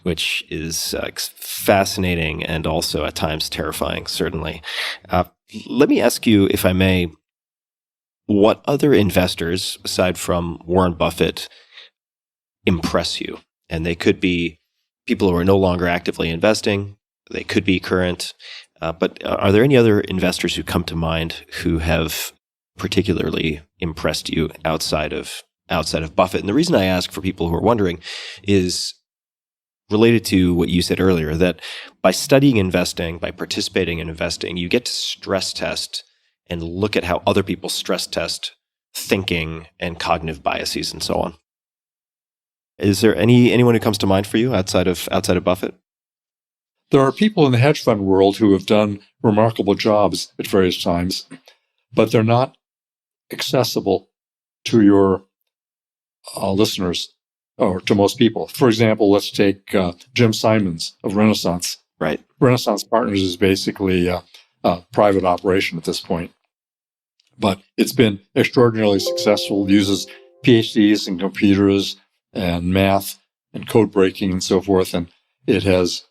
which is fascinating and also at times terrifying, certainly. Let me ask you, if I may, what other investors, aside from Warren Buffett, impress you? And they could be people who are no longer actively investing. They could be current. But are there any other investors who come to mind who have particularly impressed you outside of Buffett? And the reason I ask, for people who are wondering, is related to what you said earlier, that by studying investing, by participating in investing, you get to stress test and look at how other people stress test thinking and cognitive biases and so on. Is there anyone who comes to mind for you outside of Buffett? There are people in the hedge fund world who have done remarkable jobs at various times, but they're not accessible to your listeners or to most people. For example, let's take Jim Simons of Renaissance. Right. Renaissance Partners is basically a private operation at this point, but it's been extraordinarily successful. It uses PhDs in computers and math and code breaking and so forth, and it has,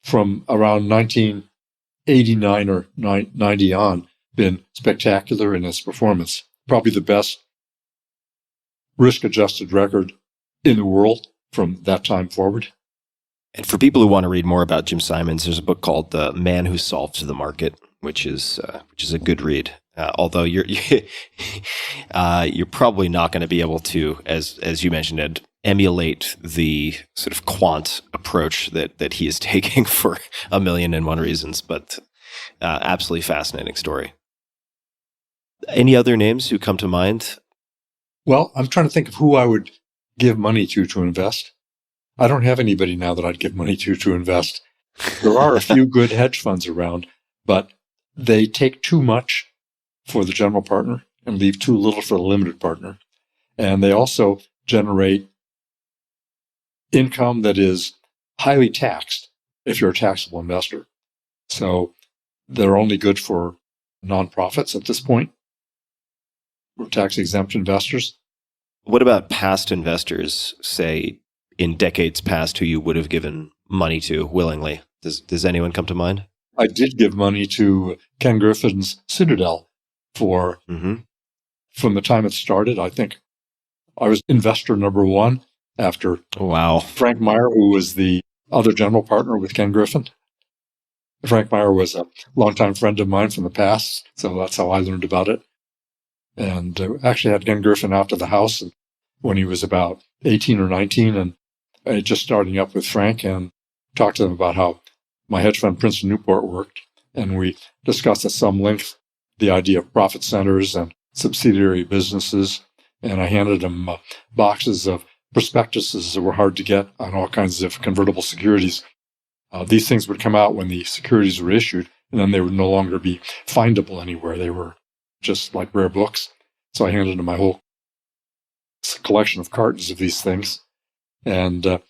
from around 1989 or 90 on, been spectacular in its performance. Probably the best risk-adjusted record in the world from that time forward. And for people who want to read more about Jim Simons, there's a book called "The Man Who Solved the Market," which is a good read. Although you're probably not going to be able to, as you mentioned, Ed, emulate the sort of quant approach that he is taking for 1,000,001 reasons. But absolutely fascinating story. Any other names who come to mind? Well, I'm trying to think of who I would give money to invest. I don't have anybody now that I'd give money to invest. There are a few good hedge funds around, but they take too much for the general partner and leave too little for the limited partner. And they also generate income that is highly taxed if you're a taxable investor. So they're only good for nonprofits at this point, or tax-exempt investors. What about past investors, say, in decades past, who you would have given money to willingly? Does anyone come to mind? I did give money to Ken Griffin's Citadel from the time it started. I think I was investor number one after Frank Meyer, who was the other general partner with Ken Griffin. Frank Meyer was a longtime friend of mine from the past, so that's how I learned about it. And actually had Ken Griffin out to the house when he was about 18 or 19, and just starting up with Frank, and talked to them about how my hedge fund, Princeton Newport, worked. And we discussed at some length the idea of profit centers and subsidiary businesses. And I handed him boxes of prospectuses that were hard to get on all kinds of convertible securities. These things would come out when the securities were issued, and then they would no longer be findable anywhere. They were just like rare books. So I handed him my whole collection of cartons of these things. And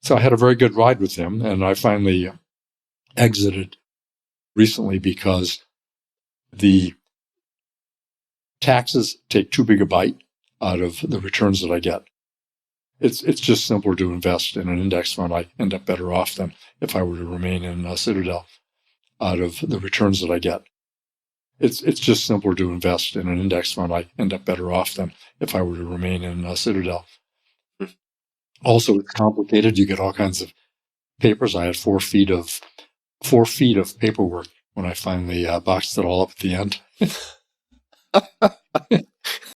so I had a very good ride with him, and I finally exited recently because the taxes take too big a bite out of the returns that I get. It's just simpler to invest in an index fund. I end up better off than if I were to remain in Citadel out of the returns that I get. It's just simpler to invest in an index fund. I end up better off than if I were to remain in Citadel. Also, it's complicated. You get all kinds of papers. I had 4 feet of paperwork when I finally boxed it all up at the end.